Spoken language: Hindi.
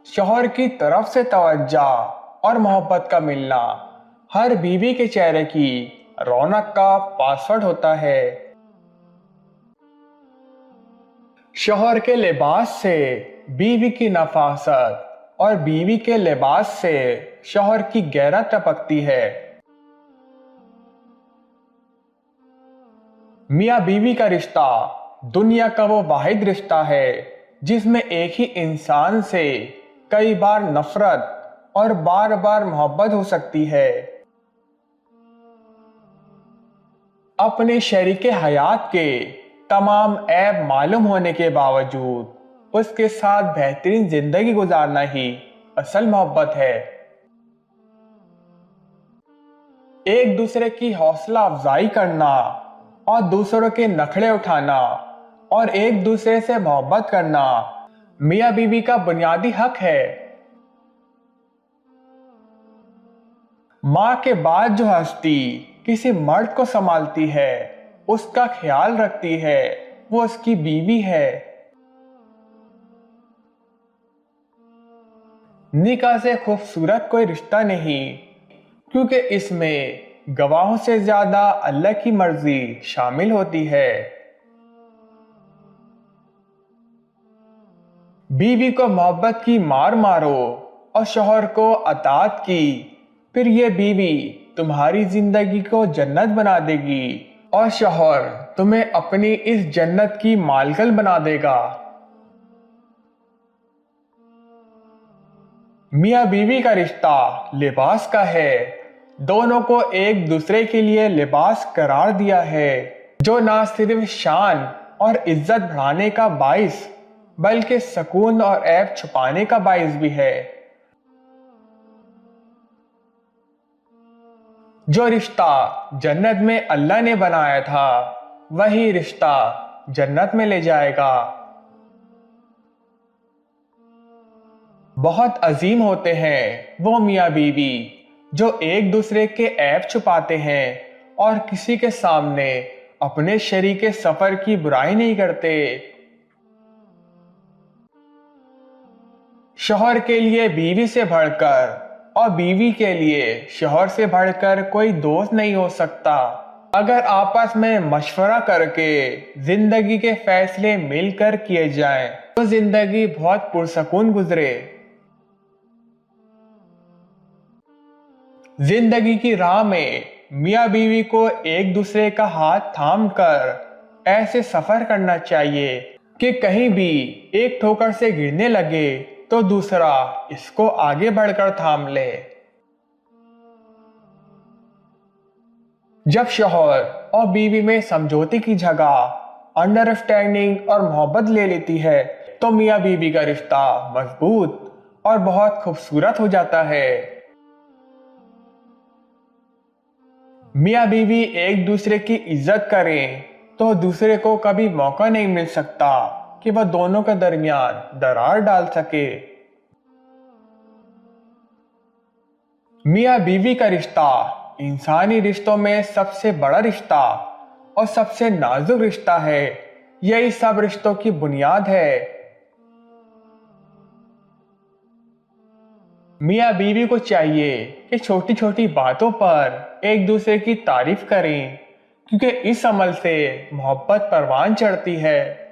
शौहर की तरफ से तवज्जो और मोहब्बत का मिलना हर बीवी के चेहरे की रौनक का पासवर्ड होता है। शौहर के लिबास से बीवी की नफासत और बीवी के लिबास से शौहर की गैरत टपकती है। मियाँ बीवी का रिश्ता दुनिया का वो वाहिद रिश्ता है जिसमें एक ही इंसान से कई बार नफरत और बार बार मोहब्बत हो सकती है। अपने शरीके हयात के तमाम ऐब मालूम होने के बावजूद उसके साथ बेहतरीन जिंदगी गुजारना ही असल मोहब्बत है। एक दूसरे की हौसला अफजाई करना और दूसरों के नखरे उठाना और एक दूसरे से मोहब्बत करना मियाँ बीवी का बुनियादी हक है। माँ के बाद जो हस्ती किसी मर्द को संभालती है, उसका ख्याल रखती है, वो उसकी बीवी है। निकाह से खूबसूरत कोई रिश्ता नहीं, क्योंकि इसमें गवाहों से ज्यादा अल्लाह की मर्जी शामिल होती है। बीवी को मोहब्बत की मार मारो और शौहर को अतात की, फिर ये बीवी तुम्हारी जिंदगी को जन्नत बना देगी और शौहर तुम्हें अपनी इस जन्नत की मालकिन बना देगा। मियाँ बीवी का रिश्ता लिबास का है। दोनों को एक दूसरे के लिए लिबास करार दिया है, जो ना सिर्फ शान और इज्जत बढ़ाने का बाइस बल्कि सुकून और ऐब छुपाने का बाइस भी है। जो रिश्ता जन्नत में अल्लाह ने बनाया था, वही रिश्ता जन्नत में ले जाएगा। बहुत अजीम होते हैं वो मियाँ बीवी जो एक दूसरे के ऐब छुपाते हैं और किसी के सामने अपने शरीके सफर की बुराई नहीं करते। शौहर के लिए बीवी से बढ़कर और बीवी के लिए शौहर से बढ़कर कोई दोस्त नहीं हो सकता। अगर आपस में मशवरा करके जिंदगी के फैसले मिलकर किए जाएं, तो जिंदगी बहुत पुरसकून गुजरे। जिंदगी की राह में मियाँ बीवी को एक दूसरे का हाथ थाम कर ऐसे सफर करना चाहिए कि कहीं भी एक ठोकर से गिरने लगे तो दूसरा इसको आगे बढ़कर थाम ले। जब शौहर और बीवी में समझौते की जगह अंडरस्टैंडिंग और मोहब्बत ले लेती है, तो मियाँ बीवी का रिश्ता मजबूत और बहुत खूबसूरत हो जाता है। मियाँ बीवी एक दूसरे की इज्जत करें तो दूसरे को कभी मौका नहीं मिल सकता कि वह दोनों के दरमियान दरार डाल सके। मियाँ बीवी का रिश्ता इंसानी रिश्तों में सबसे बड़ा रिश्ता और सबसे नाजुक रिश्ता है। यही सब रिश्तों की बुनियाद है। मियाँ बीवी को चाहिए कि छोटी छोटी बातों पर एक दूसरे की तारीफ करें, क्योंकि इस अमल से मोहब्बत परवान चढ़ती है।